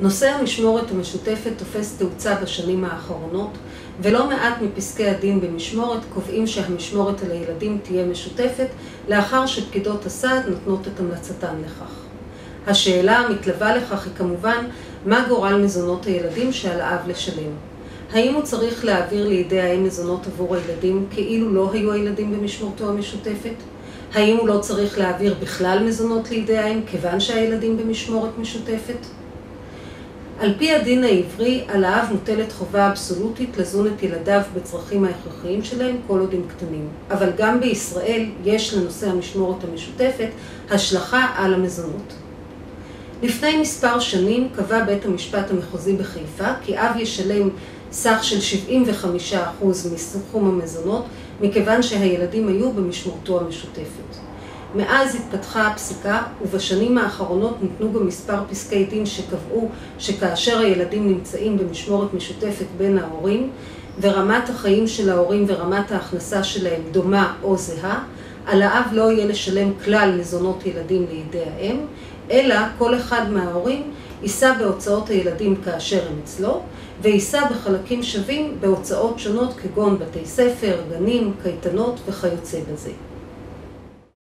נושא המשמורת המשותפת תופס תאוצה בשנים האחרונות, ולא מעט מפסקי הדין במשמורת קובעים שהמשמורת על הילדים תהיה משותפת, לאחר שפקידות הסעד נותנות את המלצתן לכך. השאלה המתלווה לכך היא כמובן, מה גורל מזונות הילדים שעל האב לשלם? האם הוא צריך להעביר לידי האם מזונות עבור הילדים כאילו לא היו הילדים במשמורתו המשותפת? האם הוא לא צריך להעביר בכלל מזונות לידי האם כיוון שהילדים במשמורת משותפת? על פי הדין העברי, על האב מוטלת חובה אבסולוטית לזון את ילדיו בצרכים ההכרחיים שלהם כל עוד הם קטנים. אבל גם בישראל יש לנושא המשמורת המשותפת השלכה על המזונות. לפני מספר שנים קבע בית המשפט המחוזי בחיפה כי אב ישלם סך של 75% מסכום המזונות מכיוון שהילדים היו במשמורתו המשותפת. מאז התפתחה הפסיקה ובשנים האחרונות ניתנו גם מספר פסקי דין שקבעו שכאשר הילדים נמצאים במשמורת משותפת בין ההורים ורמת החיים של ההורים ורמת ההכנסה שלהם דומה או זהה, על האב לא יהיה לשלם כלל מזונות ילדים לידי האם, אלא כל אחד מההורים יישא בהוצאות הילדים כאשר הם אצלו, ויישא בחלקים שווים בהוצאות שונות כגון בתי ספר, גנים, קייטנות וכיוצא בזה.